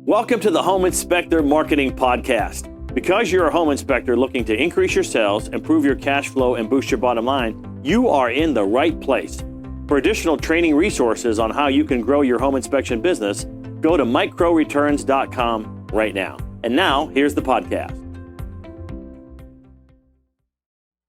Welcome to the Home Inspector Marketing Podcast. Because you're a home inspector looking to increase your sales, improve your cash flow, and boost your bottom line, you are in the right place. For additional training resources on how you can grow your home inspection business, go to microreturns.com right now. And now, here's the podcast.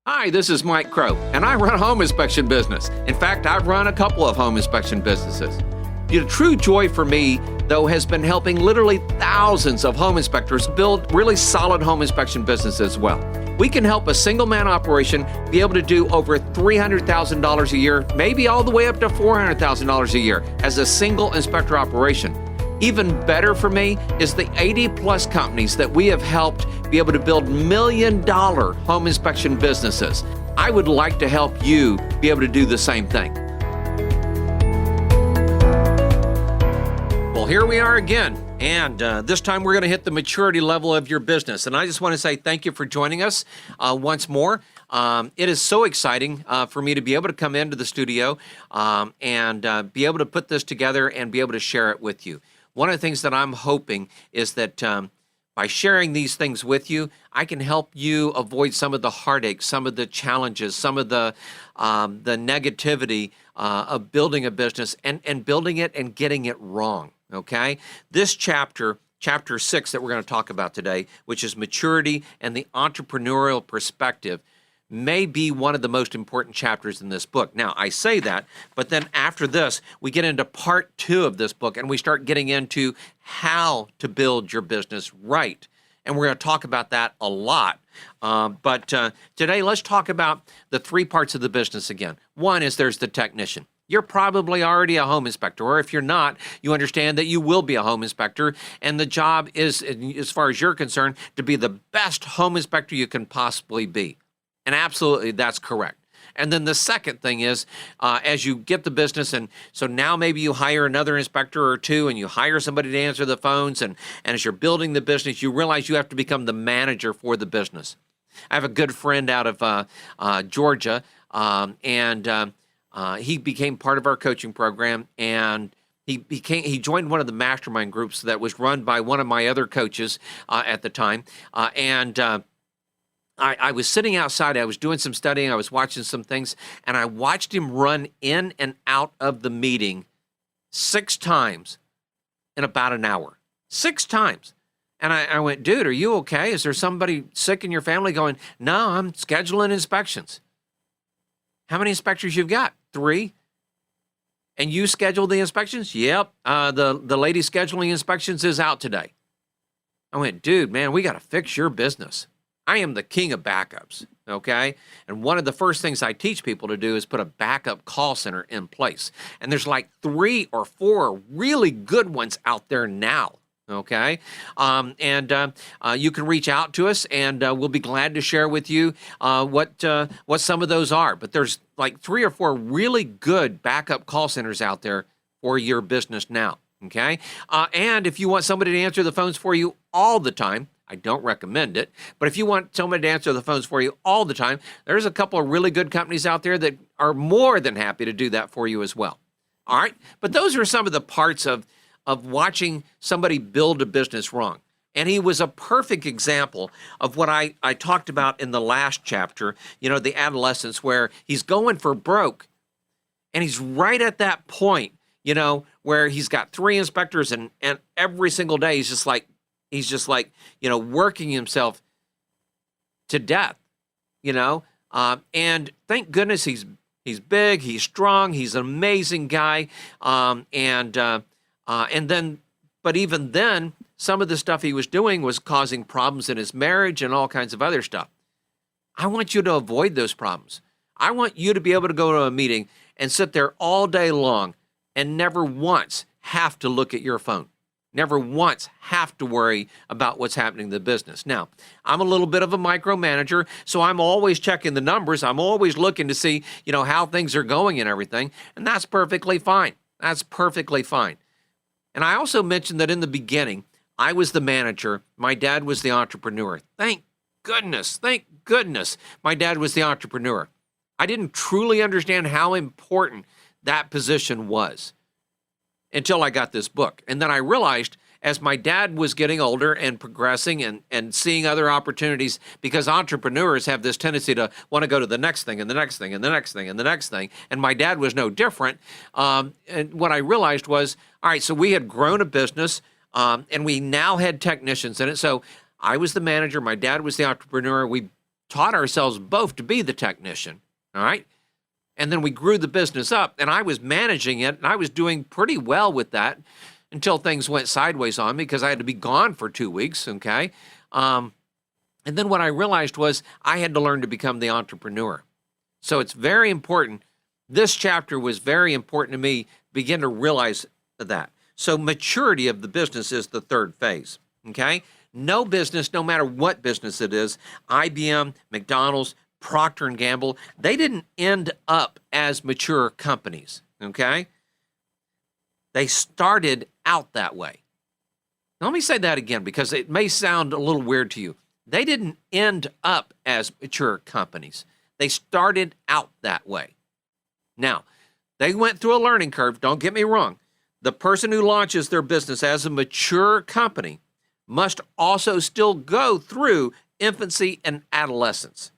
Hi, this is Mike Crow, and I run a home inspection business. In fact, I've run a couple of home inspection businesses. The true joy for me, though, has been helping literally thousands of home inspectors build really solid home inspection businesses as well. We can help a single-man operation be able to do over $300,000 a year, maybe all the way up to $400,000 a year as a single inspector operation. Even better for me is the 80-plus companies that we have helped be able to build million-dollar home inspection businesses. I would like to help you be able to do the same thing. Well, here we are again, and this time we're going to hit the maturity level of your business. And I just want to say thank you for joining us once more. It is so exciting for me to be able to come into the studio and be able to put this together and be able to share it with you. One of the things that I'm hoping is that by sharing these things with you, I can help you avoid some of the heartaches, some of the challenges, some of the negativity of building a business and building it and getting it wrong. Okay, this chapter 6 that we're going to talk about today, which is maturity and the entrepreneurial perspective, may be one of the most important chapters in this book. Now, I say that, but then after this, we get into part 2 of this book, and we start getting into how to build your business right. And we're going to talk about that a lot. But today, let's talk about the 3 parts of the business again. One is there's the technician. You're probably already a home inspector, or if you're not, you understand that you will be a home inspector, and the job is, as far as you're concerned, to be the best home inspector you can possibly be. And absolutely, that's correct. And then the second thing is, as you get the business, and so now maybe you hire another inspector or two, and you hire somebody to answer the phones, and as you're building the business, you realize you have to become the manager for the business. I have a good friend out of Georgia, and he became part of our coaching program, and he joined one of the mastermind groups that was run by one of my other coaches at the time, I was sitting outside, I was doing some studying, I was watching some things, and I watched him run in and out of the meeting 6 times in about an hour. 6 times. And I went, dude, are you okay? Is there somebody sick in your family? Going, no, I'm scheduling inspections. How many inspectors you've got? 3. And you schedule the inspections? Yep. The lady scheduling inspections is out today. I went, dude, man, we got to fix your business. I am the king of backups, okay? And one of the first things I teach people to do is put a backup call center in place. And there's like 3 or 4 really good ones out there now, okay? You can reach out to us, and we'll be glad to share with you what some of those are. But there's like 3 or 4 really good backup call centers out there for your business now, okay? And if you want somebody to answer the phones for you all the time, I don't recommend it, but if you want somebody to answer the phones for you all the time, there's a couple of really good companies out there that are more than happy to do that for you as well. All right? But those are some of the parts of watching somebody build a business wrong. And he was a perfect example of what I talked about in the last chapter, the adolescence, where he's going for broke. And he's right at that point, where he's got 3 inspectors, and every single day he's just like, working himself to death, and thank goodness he's big, he's strong, he's an amazing guy. But even then, some of the stuff he was doing was causing problems in his marriage and all kinds of other stuff. I want you to avoid those problems. I want you to be able to go to a meeting and sit there all day long and never once have to look at your phone. Never once have to worry about what's happening in the business. Now, I'm a little bit of a micromanager, so I'm always checking the numbers. I'm always looking to see, how things are going and everything, and that's perfectly fine. That's perfectly fine. And I also mentioned that in the beginning, I was the manager. My dad was the entrepreneur. Thank goodness, my dad was the entrepreneur. I didn't truly understand how important that position was until I got this book. And then I realized as my dad was getting older and progressing and seeing other opportunities, because entrepreneurs have this tendency to want to go to the next thing and the next thing and the next thing and the next thing. And my dad was no different. And what I realized was, all right, so we had grown a business and we now had technicians in it. So I was the manager. My dad was the entrepreneur. We taught ourselves both to be the technician. All right. And then we grew the business up and I was managing it and I was doing pretty well with that until things went sideways on me because I had to be gone for 2 weeks. Okay. And then what I realized was I had to learn to become the entrepreneur. So it's very important. This chapter was very important to me, begin to realize that. So maturity of the business is the third phase. Okay. No business, no matter what business it is, IBM, McDonald's, Procter & Gamble, they didn't end up as mature companies, okay? They started out that way. Now, let me say that again because it may sound a little weird to you. They didn't end up as mature companies. They started out that way. Now, they went through a learning curve, don't get me wrong. The person who launches their business as a mature company must also still go through infancy and adolescence.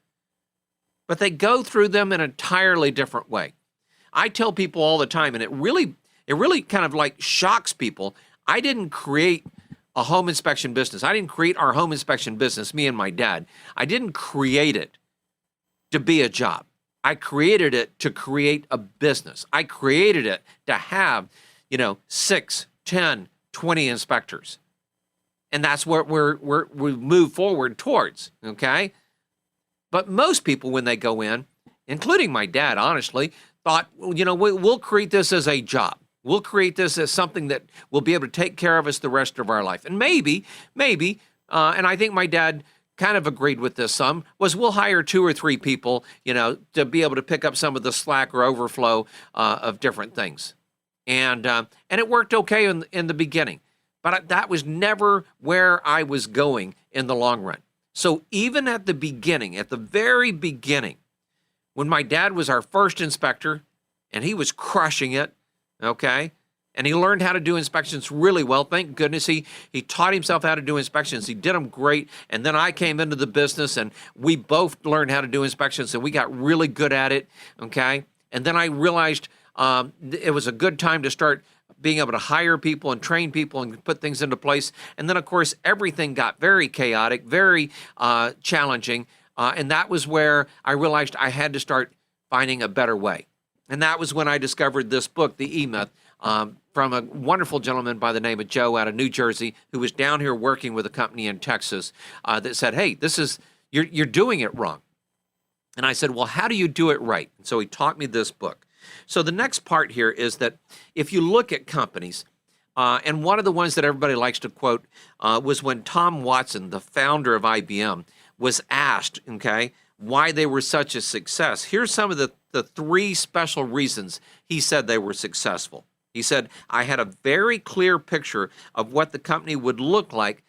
But they go through them in an entirely different way. I tell people all the time, and it really kind of like shocks people. I didn't create a home inspection business. I didn't create our home inspection business, me and my dad. I didn't create it to be a job. I created it to create a business. I created it to have, 6, 10, 20 inspectors. And that's what we move forward towards, okay? But most people, when they go in, including my dad, honestly, thought, we'll create this as a job. We'll create this as something that will be able to take care of us the rest of our life. And maybe, and I think my dad kind of agreed with this some, was we'll hire 2 or 3 people, to be able to pick up some of the slack or overflow of different things. And it worked okay in the beginning. But that was never where I was going in the long run. So even at the beginning, at the very beginning, when my dad was our first inspector and he was crushing it, okay, and he learned how to do inspections really well. Thank goodness he taught himself how to do inspections. He did them great. And then I came into the business and we both learned how to do inspections and we got really good at it, okay? And then I realized it was a good time to start being able to hire people and train people and put things into place. And then, of course, everything got very chaotic, very challenging. And that was where I realized I had to start finding a better way. And that was when I discovered this book, The E-Myth, from a wonderful gentleman by the name of Joe out of New Jersey, who was down here working with a company in Texas that said, hey, you're doing it wrong. And I said, well, how do you do it right? And so he taught me this book. So the next part here is that if you look at companies, and one of the ones that everybody likes to quote was when Tom Watson, the founder of IBM, was asked, okay, why they were such a success. Here's some of the 3 special reasons he said they were successful. He said, I had a very clear picture of what the company would look like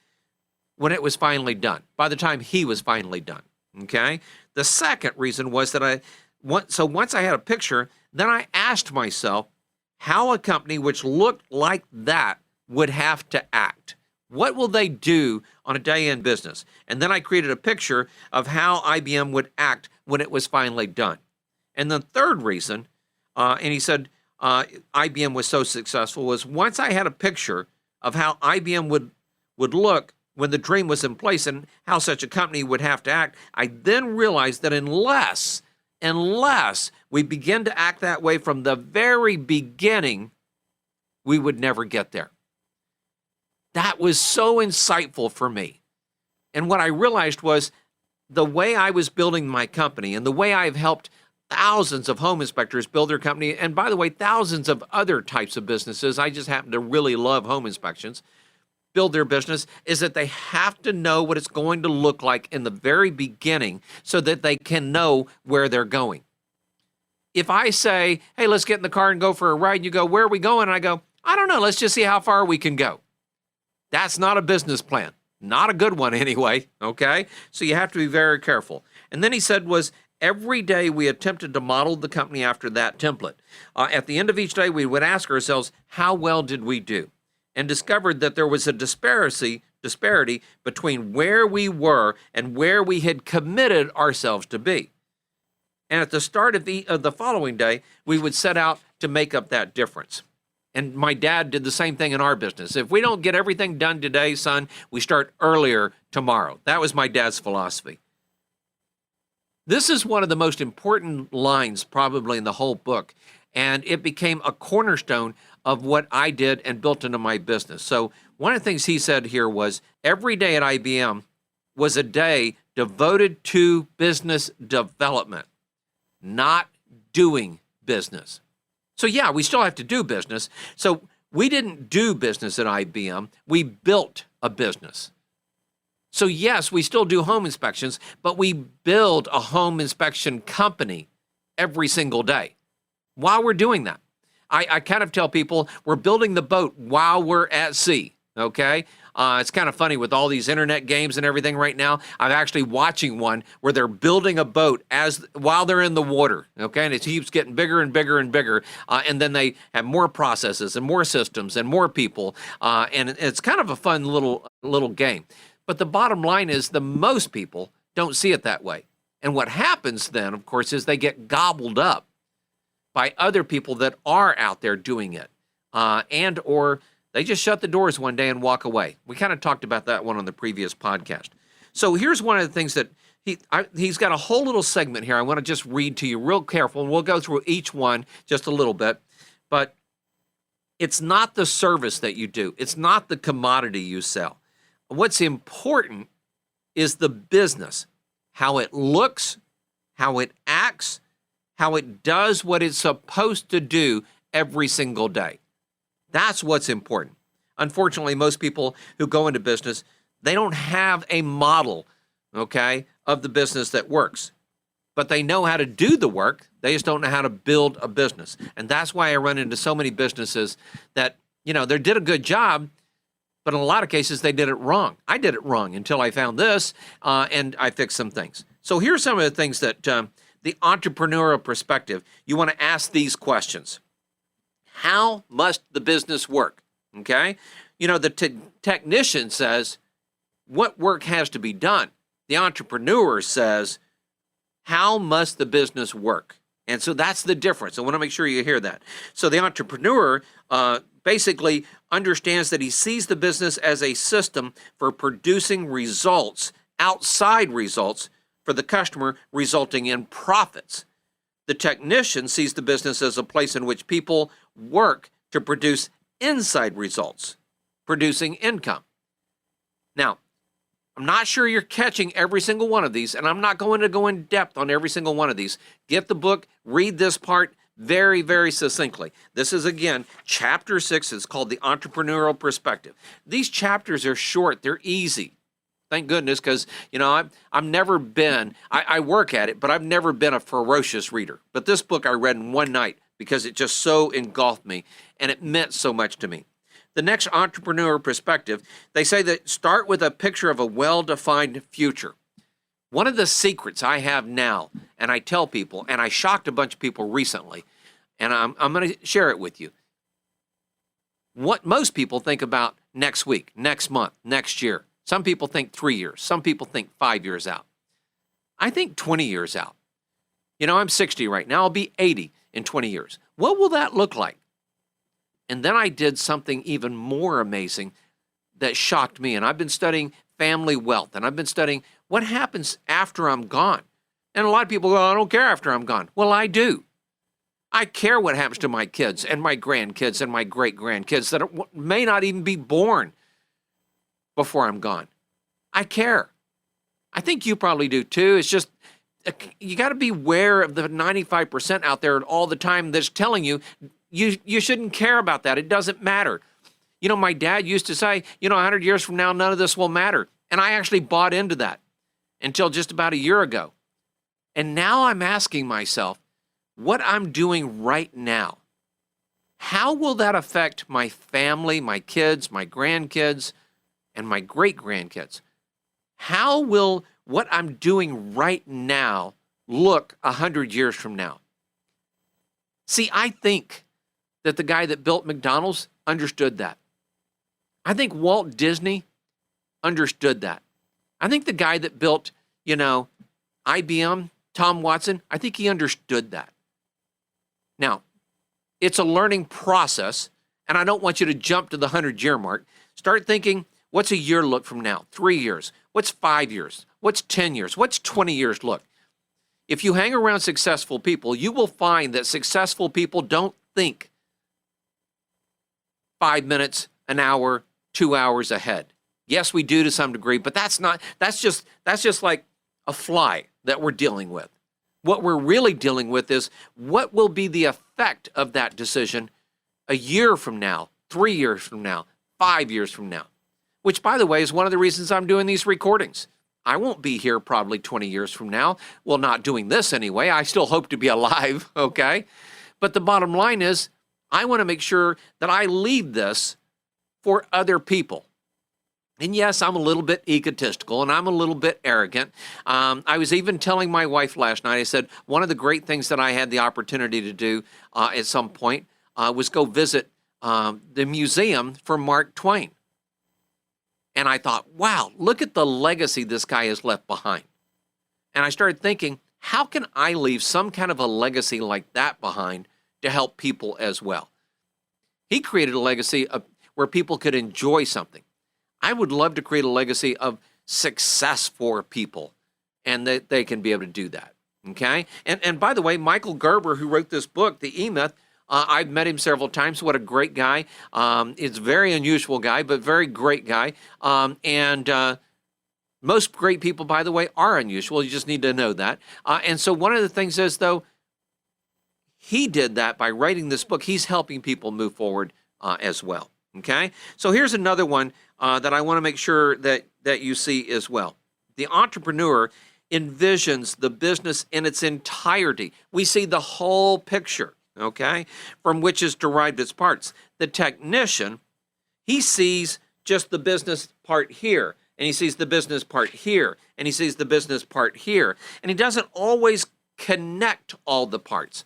when it was finally done, by the time he was finally done, okay? The second reason was that once I had a picture, then I asked myself how a company which looked like that would have to act. What will they do on a day in business? And then I created a picture of how IBM would act when it was finally done. And the third reason, and he said IBM was so successful, was once I had a picture of how IBM would look when the dream was in place and how such a company would have to act, I then realized that unless we begin to act that way from the very beginning, we would never get there. That was so insightful for me. And what I realized was the way I was building my company and the way I've helped thousands of home inspectors build their company, and by the way, thousands of other types of businesses, I just happen to really love home inspections, build their business, is that they have to know what it's going to look like in the very beginning so that they can know where they're going. If I say, hey, let's get in the car and go for a ride, and you go, where are we going? And I go, I don't know, let's just see how far we can go. That's not a business plan. Not a good one anyway, okay? So you have to be very careful. And then he said was, every day we attempted to model the company after that template. At the end of each day, we would ask ourselves, how well did we do? and discovered that there was a disparity between where we were and where we had committed ourselves to be. And at the start of the following day, we would set out to make up that difference. And my dad did the same thing in our business. If we don't get everything done today, son, we start earlier tomorrow. That was my dad's philosophy. This is one of the most important lines probably in the whole book, and it became a cornerstone of what I did and built into my business. So one of the things he said here was every day at IBM was a day devoted to business development, not doing business. So yeah, we still have to do business. So we didn't do business at IBM. We built a business. So yes, we still do home inspections, but we build a home inspection company every single day while we're doing that. I kind of tell people we're building the boat while we're at sea, okay? It's kind of funny with all these internet games and everything right now. I'm actually watching one where they're building a boat while they're in the water, okay? And it keeps getting bigger and bigger and bigger. And then they have more processes and more systems and more people. And it's kind of a fun little game. But the bottom line is most people don't see it that way. And what happens then, of course, is they get gobbled up by other people that are out there doing it. Or they just shut the doors one day and walk away. We kind of talked about that one on the previous podcast. So here's one of the things that he's got a whole little segment here. I want to just read to you real careful, and we'll go through each one just a little bit. But it's not the service that you do. It's not the commodity you sell. What's important is the business, how it looks, how it acts, how it does what it's supposed to do every single day. That's what's important. Unfortunately, most people who go into business, they don't have a model, okay, of the business that works. But they know how to do the work. They just don't know how to build a business. And that's why I run into so many businesses that, they did a good job, but in a lot of cases, they did it wrong. I did it wrong until I found this, and I fixed some things. So here's some of the things that the entrepreneurial perspective, you want to ask these questions. How must the business work? Okay? The technician says, what work has to be done? The entrepreneur says, how must the business work? And so that's the difference. I want to make sure you hear that. So the entrepreneur basically understands that he sees the business as a system for producing results, outside results, for the customer, resulting in profits. The technician sees the business as a place in which people work to produce inside results, producing income. Now, I'm not sure you're catching every single one of these, and I'm not going to go in depth on every single one of these. Get the book, read this part very, very succinctly. This is, again, chapter 6. It's called The Entrepreneurial Perspective. These chapters are short. They're easy. Thank goodness, because, I've never been, I work at it, but I've never been a ferocious reader. But this book I read in one night because it just so engulfed me, and it meant so much to me. The next entrepreneur perspective, they say that start with a picture of a well-defined future. One of the secrets I have now, and I tell people, and I shocked a bunch of people recently, and I'm going to share it with you. What most people think about next week, next month, next year. Some people think 3 years. Some people think 5 years out. I think 20 years out. I'm 60 right now. I'll be 80 in 20 years. What will that look like? And then I did something even more amazing that shocked me. And I've been studying family wealth, and I've been studying what happens after I'm gone. And a lot of people go, I don't care after I'm gone. Well, I do. I care what happens to my kids and my grandkids and my great-grandkids that may not even be born before I'm gone. I care. I think you probably do too. It's just, you got to be aware of the 95% out there all the time that's telling you, you shouldn't care about that. It doesn't matter. My dad used to say, 100 years from now, none of this will matter. And I actually bought into that until just about a year ago. And now I'm asking myself, what I'm doing right now, how will that affect my family, my kids, my grandkids, and my great-grandkids? How will what I'm doing right now look 100 years from now? See, I think that the guy that built McDonald's understood that. I think Walt Disney understood that. I think the guy that built, IBM, Tom Watson, I think he understood that. Now, it's a learning process, and I don't want you to jump to the 100-year mark. Start thinking, what's a year look from now? 3 years? What's 5 years? What's 10 years? What's 20 years look? If you hang around successful people, you will find that successful people don't think 5 minutes, an hour, 2 hours ahead. Yes, we do to some degree, but that's just like a fly that we're dealing with. What we're really dealing with is what will be the effect of that decision a year from now, 3 years from now, 5 years from now, which, by the way, is one of the reasons I'm doing these recordings. I won't be here probably 20 years from now. Well, not doing this anyway. I still hope to be alive, okay? But the bottom line is I want to make sure that I leave this for other people. And yes, I'm a little bit egotistical and I'm a little bit arrogant. I was even telling my wife last night, I said, one of the great things that I had the opportunity to do at some point was go visit the museum for Mark Twain. And I thought, wow, look at the legacy this guy has left behind. And I started thinking, how can I leave some kind of a legacy like that behind to help people as well? He created a legacy where people could enjoy something. I would love to create a legacy of success for people, and that they can be able to do that, okay? And by the way, Michael Gerber, who wrote this book, The E-Myth, I've met him several times. What a great guy. It's a very unusual guy, but very great guy. And most great people, by the way, are unusual. You just need to know that. And so one of the things is, though, he did that by writing this book. He's helping people move forward as well, okay? So here's another one that I want to make sure that you see as well. The entrepreneur envisions the business in its entirety. We see the whole picture, okay, from which is derived its parts. The technician, he sees just the business part here, and he sees the business part here, and he sees the business part here, and he doesn't always connect all the parts.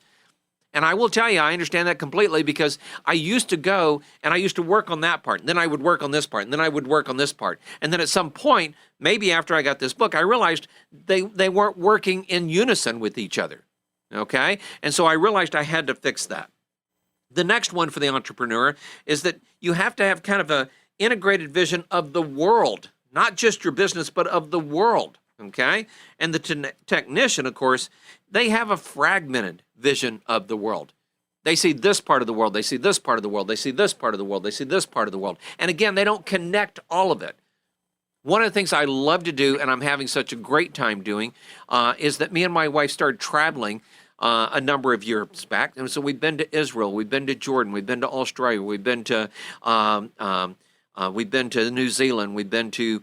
And I will tell you, I understand that completely, because I used to go and I used to work on that part, and then I would work on this part, and then I would work on this part. And then at some point, maybe after I got this book, I realized they weren't working in unison with each other, okay? And so I realized I had to fix that. The next one for the entrepreneur is that you have to have kind of an integrated vision of the world, not just your business, but of the world, okay? And the technician, of course, they have a fragmented vision of the world. They see this part of the world, they see this part of the world, they see this part of the world, they see this part of the world. And again, they don't connect all of it. One of the things I love to do, and I'm having such a great time doing, is that me and my wife started traveling a number of years back. And so we've been to Israel, we've been to Jordan, we've been to Australia, we've been to New Zealand, we've been to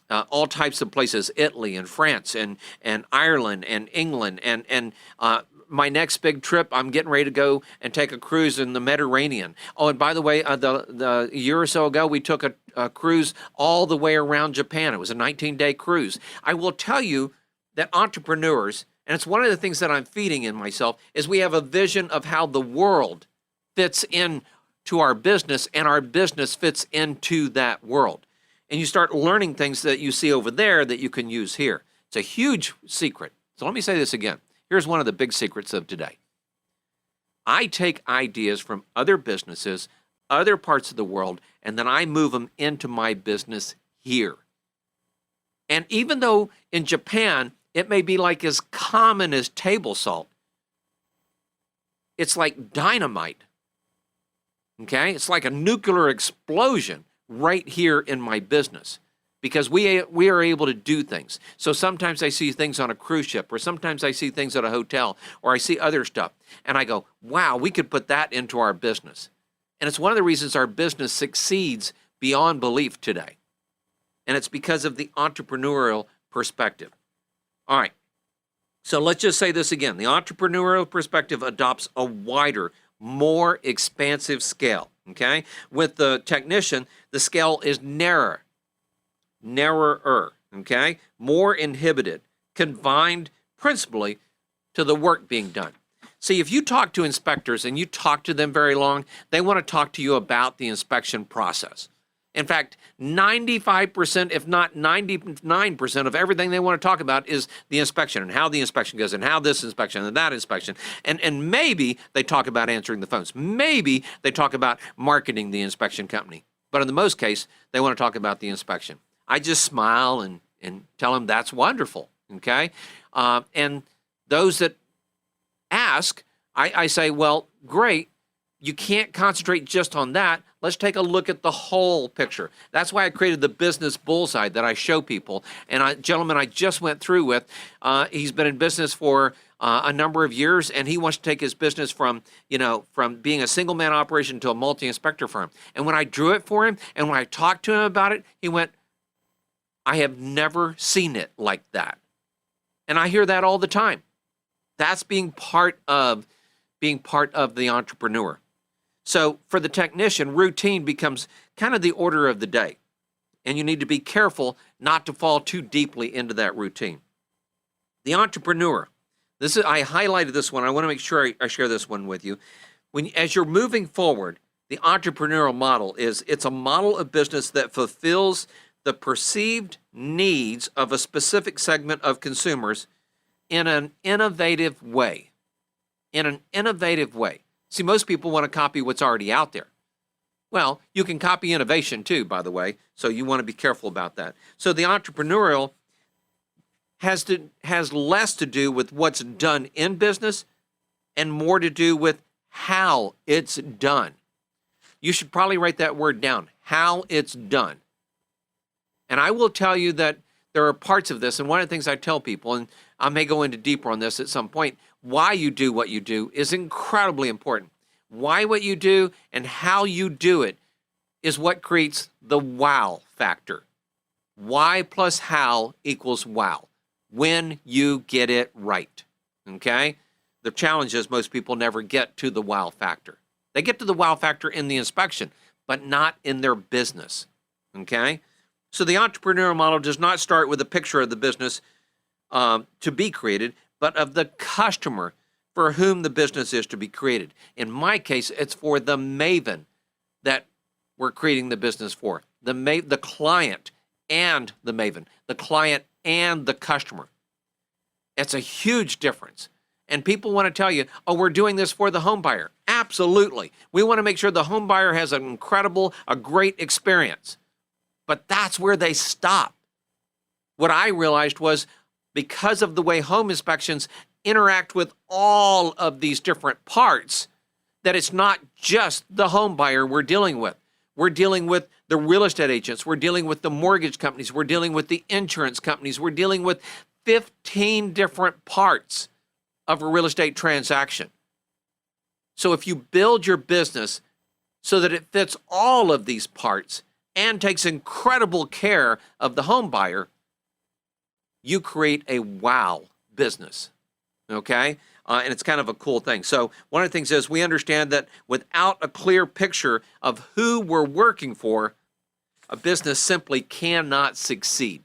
all types of places, Italy and France and Ireland and England. And my next big trip, I'm getting ready to go and take a cruise in the Mediterranean. Oh, and by the way, the year or so ago, we took a cruise all the way around Japan. It was a 19-day cruise. I will tell you that entrepreneurs, and it's one of the things that I'm feeding in myself, is we have a vision of how the world fits into our business, and our business fits into that world. And you start learning things that you see over there that you can use here. It's a huge secret. So let me say this again. Here's one of the big secrets of today. I take ideas from other businesses, other parts of the world, and then I move them into my business here. And even though in Japan, it may be like as common as table salt, it's like dynamite. Okay? It's like a nuclear explosion right here in my business, because we are able to do things. So sometimes I see things on a cruise ship, or sometimes I see things at a hotel, or I see other stuff, and I go, wow, we could put that into our business. And it's one of the reasons our business succeeds beyond belief today. And it's because of the entrepreneurial perspective. All right, so let's just say this again. The entrepreneurial perspective adopts a wider, more expansive scale. Okay, with the technician, the scale is narrower, okay, more inhibited, confined principally to the work being done. See, if you talk to inspectors and you talk to them very long, they want to talk to you about the inspection process. In fact, 95%, if not 99% of everything they want to talk about is the inspection and how the inspection goes and how this inspection and that inspection. And maybe they talk about answering the phones. Maybe they talk about marketing the inspection company. But in the most case, they want to talk about the inspection. I just smile and tell them that's wonderful, okay? And those that ask, I say, well, great. You can't concentrate just on that. Let's take a look at the whole picture. That's why I created the business bullseye that I show people. And a gentleman I just went through with, he's been in business for a number of years, and he wants to take his business from being a single man operation to a multi-inspector firm. And when I drew it for him and when I talked to him about it, he went, I have never seen it like that. And I hear that all the time. That's being part of the entrepreneur. So for the technician, routine becomes kind of the order of the day. And you need to be careful not to fall too deeply into that routine. The entrepreneur, I highlighted this one. I want to make sure I share this one with you. As you're moving forward, the entrepreneurial model it's a model of business that fulfills the perceived needs of a specific segment of consumers in an innovative way. See, most people want to copy what's already out there. Well, you can copy innovation too, by the way, so you want to be careful about that. So the entrepreneurial has less to do with what's done in business and more to do with how it's done. You should probably write that word down, how it's done. And I will tell you that there are parts of this, and one of the things I tell people, and I may go into deeper on this at some point, why you do what you do is incredibly important. Why what you do and how you do it is what creates the wow factor. Why plus how equals wow, when you get it right, okay? The challenge is most people never get to the wow factor. They get to the wow factor in the inspection, but not in their business, okay? So the entrepreneurial model does not start with a picture of the business to be created, but of the customer for whom the business is to be created. In my case, it's for the maven that we're creating the business for. The client and the maven, the client and the customer. It's a huge difference. And people want to tell you, oh, we're doing this for the home buyer. Absolutely. We want to make sure the home buyer has a great experience. But that's where they stop. What I realized was because of the way home inspections interact with all of these different parts, that it's not just the home buyer we're dealing with. We're dealing with the real estate agents. We're dealing with the mortgage companies. We're dealing with the insurance companies. We're dealing with 15 different parts of a real estate transaction. So if you build your business so that it fits all of these parts and takes incredible care of the home buyer, you create a wow business, okay? And it's kind of a cool thing. So one of the things is we understand that without a clear picture of who we're working for, a business simply cannot succeed.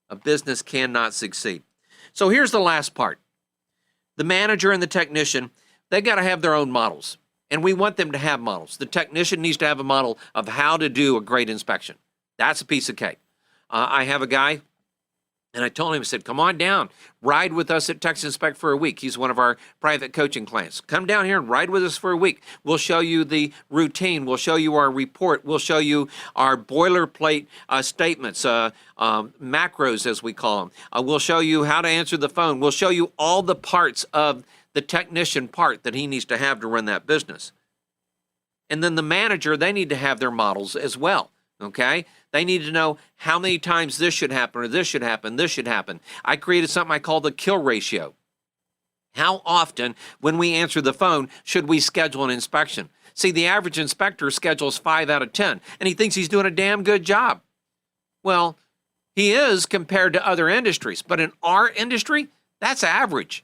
A business cannot succeed. So here's the last part. The manager and the technician, they got to have their own models. And we want them to have models. The technician needs to have a model of how to do a great inspection. That's a piece of cake. I have a guy, and I told him, I said, come on down, ride with us at Texas Inspect for a week. He's one of our private coaching clients. Come down here and ride with us for a week. We'll show you the routine. We'll show you our report. We'll show you our boilerplate statements, macros as we call them. We'll show you how to answer the phone. We'll show you all the parts of the technician part that he needs to have to run that business. And then the manager, they need to have their models as well, okay? They need to know how many times this should happen or this should happen, this should happen. I created something I call the kill ratio. How often, when we answer the phone, should we schedule an inspection? See, the average inspector schedules 5 out of 10, and he thinks he's doing a damn good job. Well, he is compared to other industries, but in our industry, that's average.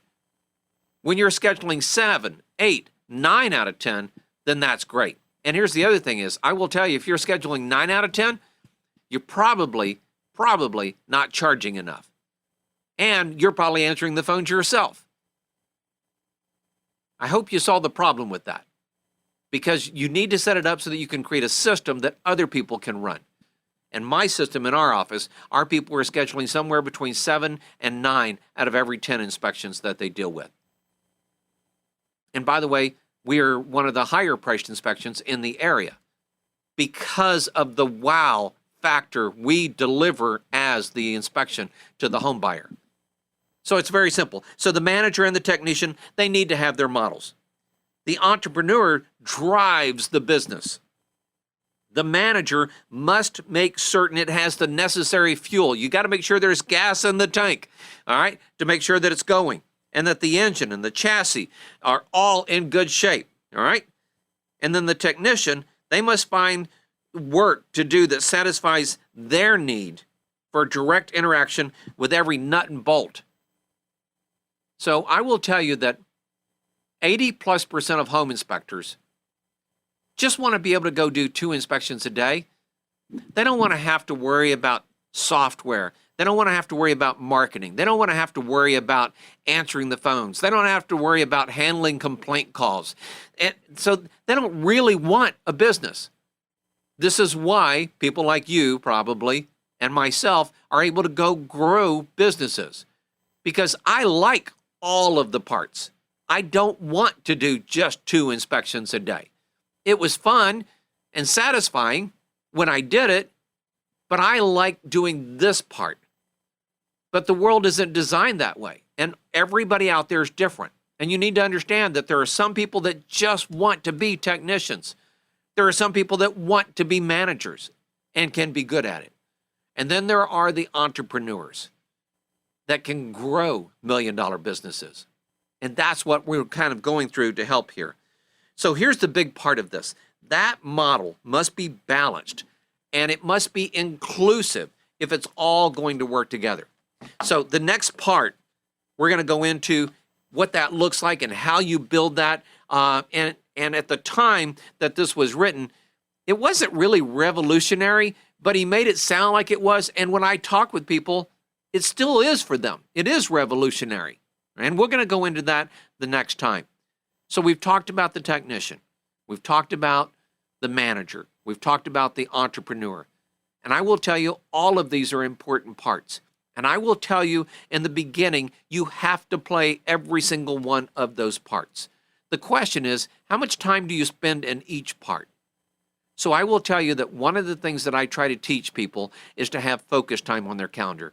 When you're scheduling 7, 8, 9 out of 10, then that's great. And here's the other thing is, I will tell you, if you're scheduling 9 out of 10, you're probably not charging enough. And you're probably answering the phones yourself. I hope you saw the problem with that, because you need to set it up so that you can create a system that other people can run. And my system in our office, our people are scheduling somewhere between 7 and 9 out of every 10 inspections that they deal with. And by the way, we are one of the higher priced inspections in the area because of the wow factor we deliver as the inspection to the home buyer. So it's very simple. So the manager and the technician, they need to have their models. The entrepreneur drives the business. The manager must make certain it has the necessary fuel. You got to make sure there's gas in the tank, all right, to make sure that it's going, and that the engine and the chassis are all in good shape, all right? And then the technician, they must find work to do that satisfies their need for direct interaction with every nut and bolt. So I will tell you that 80+% of home inspectors just want to be able to go do 2 inspections a day. They don't want to have to worry about software. They don't want to have to worry about marketing. They don't want to have to worry about answering the phones. They don't have to worry about handling complaint calls. And so they don't really want a business. This is why people like you probably and myself are able to go grow businesses, because I like all of the parts. I don't want to do just 2 inspections a day. It was fun and satisfying when I did it, but I like doing this part. But the world isn't designed that way, and everybody out there is different. And you need to understand that there are some people that just want to be technicians. There are some people that want to be managers and can be good at it. And then there are the entrepreneurs that can grow million-dollar businesses. And that's what we're kind of going through to help here. So here's the big part of this. That model must be balanced, and it must be inclusive if it's all going to work together. So the next part, we're going to go into what that looks like and how you build that. And at the time that this was written, it wasn't really revolutionary, but he made it sound like it was. And when I talk with people, it still is for them. It is revolutionary. And we're going to go into that the next time. So we've talked about the technician. We've talked about the manager. We've talked about the entrepreneur. And I will tell you, all of these are important parts. And I will tell you in the beginning, you have to play every single one of those parts. The question is, how much time do you spend in each part? So I will tell you that one of the things that I try to teach people is to have focus time on their calendar.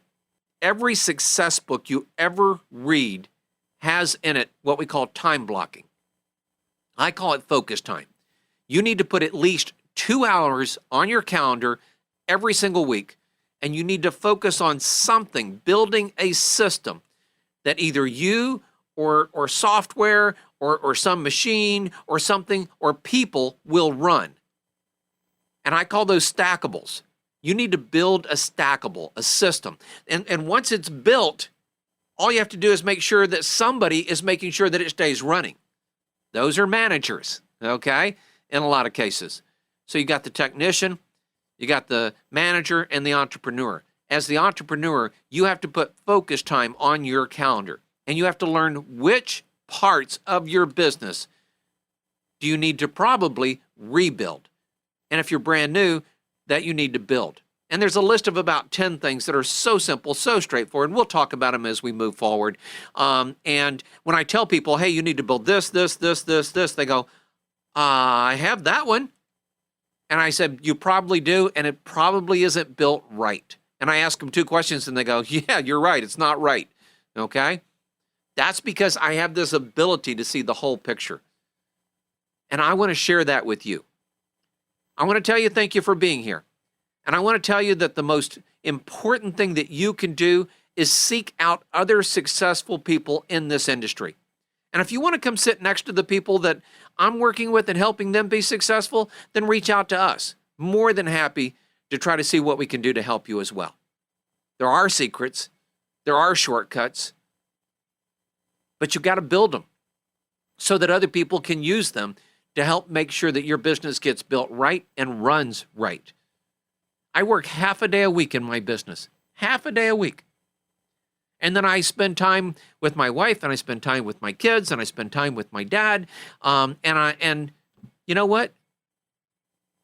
Every success book you ever read has in it what we call time blocking. I call it focus time. You need to put at least 2 hours on your calendar every single week, and you need to focus on something, building a system that either you or software or some machine or something or people will run. And I call those stackables. You need to build a stackable, a system. And once it's built, all you have to do is make sure that somebody is making sure that it stays running. Those are managers, okay, in a lot of cases. So you got the technician, you got the manager, and the entrepreneur. As the entrepreneur, you have to put focus time on your calendar, and you have to learn which parts of your business do you need to probably rebuild. And if you're brand new, that you need to build. And there's a list of about 10 things that are so simple, so straightforward, and we'll talk about them as we move forward. And when I tell people, hey, you need to build this, they go, I have that one. And I said, you probably do, and it probably isn't built right. And I ask them 2 questions, and they go, yeah, you're right, it's not right, okay? That's because I have this ability to see the whole picture. And I want to share that with you. I want to tell you thank you for being here. And I want to tell you that the most important thing that you can do is seek out other successful people in this industry. And if you want to come sit next to the people that I'm working with and helping them be successful, then reach out to us. More than happy to try to see what we can do to help you as well. There are secrets. There are shortcuts. But you've got to build them so that other people can use them to help make sure that your business gets built right and runs right. I work half a day a week in my business. Half a day a week. And then I spend time with my wife, and I spend time with my kids, and I spend time with my dad. And you know what?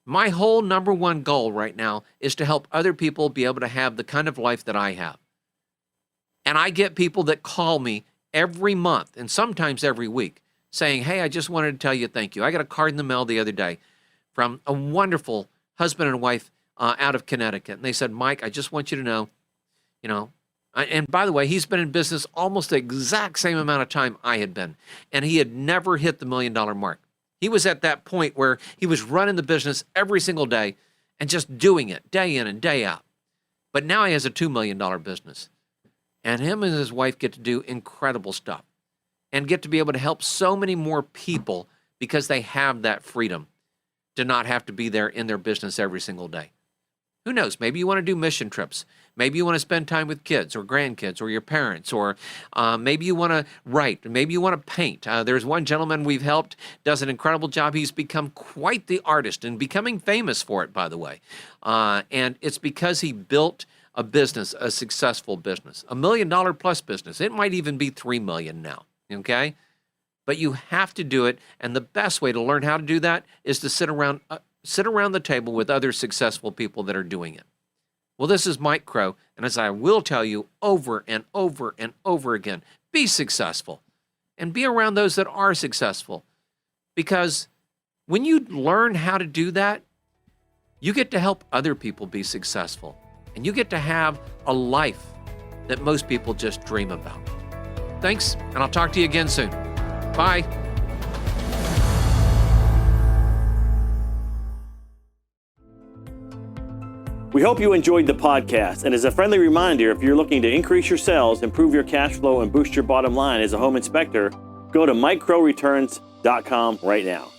My whole number one goal right now is to help other people be able to have the kind of life that I have. And I get people that call me every month and sometimes every week saying, hey, I just wanted to tell you thank you. I got a card in the mail the other day from a wonderful husband and wife out of Connecticut. And they said, Mike, I just want you to know, and by the way, he's been in business almost the exact same amount of time I had been. And he had never hit the $1 million mark. He was at that point where he was running the business every single day and just doing it day in and day out. But now he has a $2 million business. And him and his wife get to do incredible stuff and get to be able to help so many more people because they have that freedom to not have to be there in their business every single day. Who knows? Maybe you want to do mission trips. Maybe you want to spend time with kids or grandkids or your parents, or maybe you want to write. Maybe you want to paint. There's one gentleman we've helped, does an incredible job. He's become quite the artist and becoming famous for it, by the way. And it's because he built a business, a successful business, $1 million plus business. It might even be 3 million now, okay? But you have to do it, and the best way to learn how to do that is to sit around the table with other successful people that are doing it. Well, this is Mike Crow, and as I will tell you over and over and over again, be successful and be around those that are successful, because when you learn how to do that, you get to help other people be successful, and you get to have a life that most people just dream about. Thanks, and I'll talk to you again soon. Bye. We hope you enjoyed the podcast, and as a friendly reminder, if you're looking to increase your sales, improve your cash flow, and boost your bottom line as a home inspector, go to MikeCrowReturns.com right now.